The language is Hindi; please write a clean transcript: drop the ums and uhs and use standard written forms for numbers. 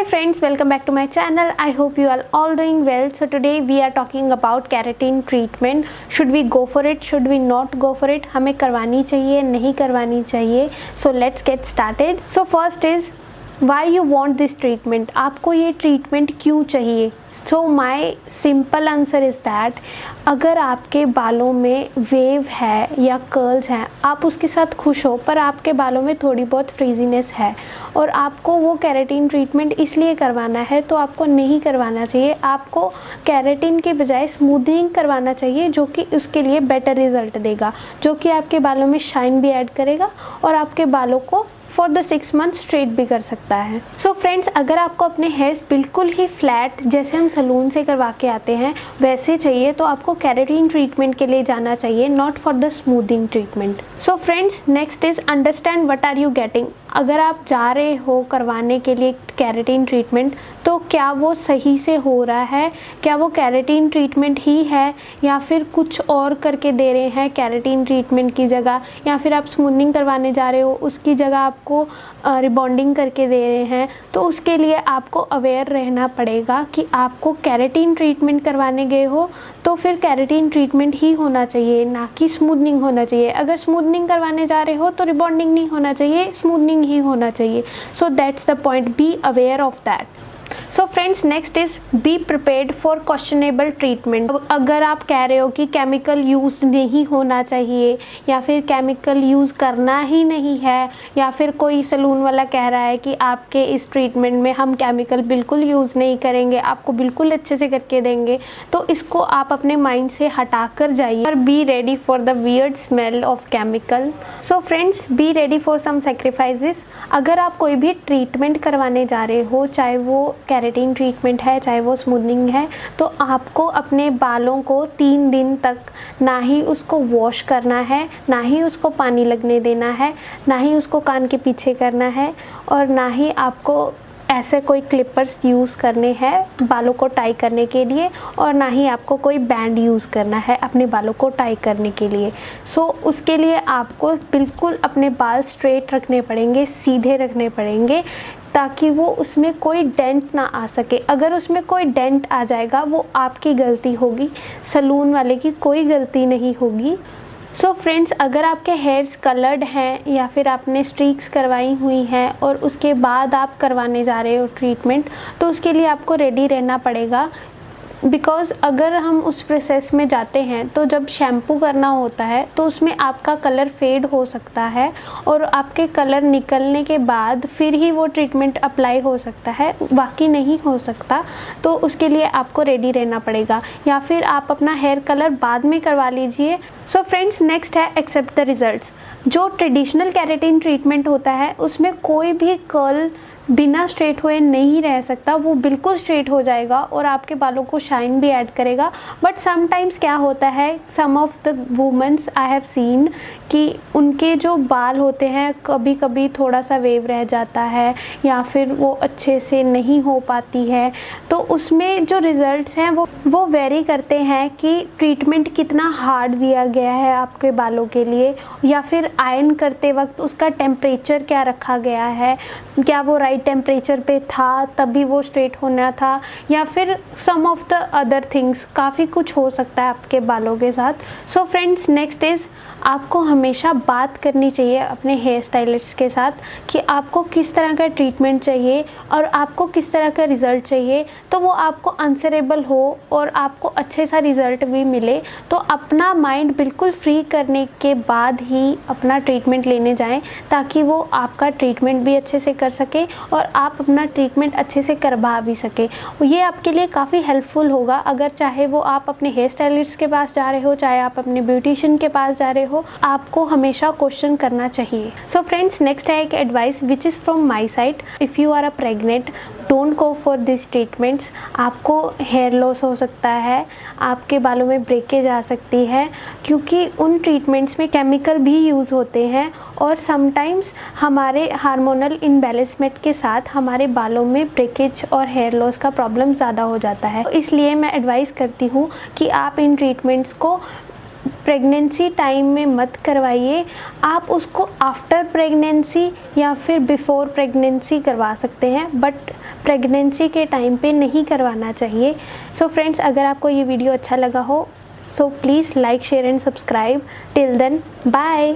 Hi friends, welcome back to my channel. I hope you are all doing well. So today we are talking about keratin treatment. Should we go for it? Should we not go for it? हमें करवानी चाहिए, नहीं करवानी चाहिए? So let's get started. So first is why you want this treatment? आपको ये treatment क्यों चाहिए? So my simple answer is that अगर आपके बालों में वेव है या कर्ल्स हैं, आप उसके साथ खुश हो पर आपके बालों में थोड़ी बहुत फ्रीजीनेस है और आपको वो केराटिन ट्रीटमेंट इसलिए करवाना है, तो आपको नहीं करवाना चाहिए। आपको केराटिन के बजाय स्मूथनिंग करवाना चाहिए, जो कि उसके लिए बेटर रिजल्ट देगा, जो कि आपके बालों में शाइन भी ऐड करेगा और आपके बालों को फॉर द 6 मंथ स्ट्रेट भी कर सकता है। सो फ्रेंड्स, अगर आपको अपने हेयर्स बिल्कुल ही फ्लैट जैसे हम सलून से करवा के आते हैं वैसे चाहिए, तो आपको केराटिन ट्रीटमेंट के लिए जाना चाहिए, not for the smoothing treatment. So friends, next is understand what are you getting. अगर आप जा रहे हो करवाने के लिए केराटिन ट्रीटमेंट, तो क्या वो सही से हो रहा है, क्या वो केराटिन ट्रीटमेंट ही है या फिर कुछ और करके दे रहे हैं केराटिन ट्रीटमेंट की जगह, या फिर आप स्मूथनिंग करवाने जा रहे हो उसकी जगह आपको रिबॉन्डिंग करके दे रहे हैं। तो उसके लिए आपको अवेयर रहना पड़ेगा कि आपको केराटिन ट्रीटमेंट करवाने गए हो तो फिर केराटिन ट्रीटमेंट ही होना चाहिए, ना कि स्मूथनिंग होना चाहिए। अगर स्मूथनिंग करवाने जा रहे हो तो रिबॉन्डिंग नहीं होना चाहिए, स्मूथनिंग ही होना चाहिए। So that's the point, be aware of that. So friends, next is be prepared for questionable treatment. अगर आप कह रहे हो कि केमिकल यूज नहीं होना चाहिए या फिर केमिकल यूज़ करना ही नहीं है, या फिर कोई सलून वाला कह रहा है कि आपके इस ट्रीटमेंट में हम केमिकल बिल्कुल यूज़ नहीं करेंगे, आपको बिल्कुल अच्छे से करके देंगे, तो इसको आप अपने माइंड से हटा कर जाइए और be ready for the weird smell of chemical. So friends, be ready for some sacrifices. अगर आप कोई भी ट्रीटमेंट करवाने जा रहे हो, चाहे वो केराटिन ट्रीटमेंट है चाहे वो स्मूथनिंग है, तो आपको अपने बालों को 3 दिन तक ना ही उसको वॉश करना है, ना ही उसको पानी लगने देना है, ना ही उसको कान के पीछे करना है, और ना ही आपको ऐसे कोई क्लिपर्स यूज़ करने हैं बालों को टाई करने के लिए, और ना ही आपको कोई बैंड यूज़ करना है अपने बालों को टाई करने के लिए। सो उसके लिए आपको बिल्कुल अपने बाल स्ट्रेट रखने पड़ेंगे, सीधे रखने पड़ेंगे, ताकि वो उसमें कोई डेंट ना आ सके। अगर उसमें कोई डेंट आ जाएगा वो आपकी गलती होगी, सलून वाले की कोई गलती नहीं होगी। सो फ्रेंड्स, अगर आपके हेयर्स कलर्ड हैं या फिर आपने स्ट्रीक्स करवाई हुई हैं और उसके बाद आप करवाने जा रहे हो ट्रीटमेंट, तो उसके लिए आपको रेडी रहना पड़ेगा। बिकॉज़ अगर हम उस प्रोसेस में जाते हैं तो जब शैम्पू करना होता है तो उसमें आपका कलर फेड हो सकता है, और आपके कलर निकलने के बाद फिर ही वो ट्रीटमेंट अप्लाई हो सकता है, बाकी नहीं हो सकता। तो उसके लिए आपको रेडी रहना पड़ेगा, या फिर आप अपना हेयर कलर बाद में करवा लीजिए। सो फ्रेंड्स, नेक्स्ट है एक्सेप्ट द रिजल्ट्स। जो ट्रेडिशनल केराटिन ट्रीटमेंट होता है उसमें कोई भी कर्ल बिना स्ट्रेट हुए नहीं रह सकता, वो बिल्कुल स्ट्रेट हो जाएगा और आपके बालों को शाइन भी ऐड करेगा। बट समटाइम्स क्या होता है, some of the womens I have seen कि उनके जो बाल होते हैं कभी कभी थोड़ा सा वेव रह जाता है या फिर वो अच्छे से नहीं हो पाती है। तो उसमें जो रिज़ल्ट्स हैं वो वेरी करते हैं कि ट्रीटमेंट कितना हार्ड दिया गया है आपके बालों के लिए, या फिर आयरन करते वक्त उसका टेम्परेचर क्या रखा गया है, क्या वो टेम्परेचर पे था तभी वो स्ट्रेट होना था, या फिर सम ऑफ द अदर थिंग्स, काफ़ी कुछ हो सकता है आपके बालों के साथ। सो फ्रेंड्स, नेक्स्ट इज़ आपको हमेशा बात करनी चाहिए अपने हेयर स्टाइलिस्ट के साथ कि आपको किस तरह का ट्रीटमेंट चाहिए और आपको किस तरह का रिज़ल्ट चाहिए, तो वो आपको आंसरेबल हो और आपको अच्छे सा रिज़ल्ट भी मिले। तो अपना माइंड बिल्कुल फ्री करने के बाद ही अपना ट्रीटमेंट लेने जाएं, ताकि वो आपका ट्रीटमेंट भी अच्छे से कर सके और आप अपना ट्रीटमेंट अच्छे से करवा भी सके। ये आपके लिए काफ़ी हेल्पफुल होगा, अगर चाहे वो आप अपने हेयर स्टाइलिस्ट के पास जा रहे हो, चाहे आप अपने ब्यूटिशियन के पास जा रहे हो, आपको हमेशा क्वेश्चन करना चाहिए। सो फ्रेंड्स, नेक्स्ट है एक advice which is from my side. If you are a pregnant, don't go for this treatments. आपको हेयर लॉस हो सकता है, आपके बालों में ब्रेकेज आ सकती है, क्योंकि उन ट्रीटमेंट्स में केमिकल भी यूज़ होते हैं, और समटाइम्स हमारे हार्मोनल इम्बैलेंसमेंट के साथ हमारे बालों में ब्रेकेज और हेयर लॉस का प्रॉब्लम ज़्यादा हो जाता है। तो इसलिए मैं एडवाइस करती हूँ कि आप इन ट्रीटमेंट्स को प्रेगनेंसी टाइम में मत करवाइए, आप उसको आफ्टर प्रेगनेंसी या फिर बिफ़ोर प्रेगनेंसी करवा सकते हैं, बट प्रेगनेंसी के टाइम पे नहीं करवाना चाहिए। सो फ्रेंड्स, अगर आपको ये वीडियो अच्छा लगा हो, so please like, share and subscribe. Till then, bye.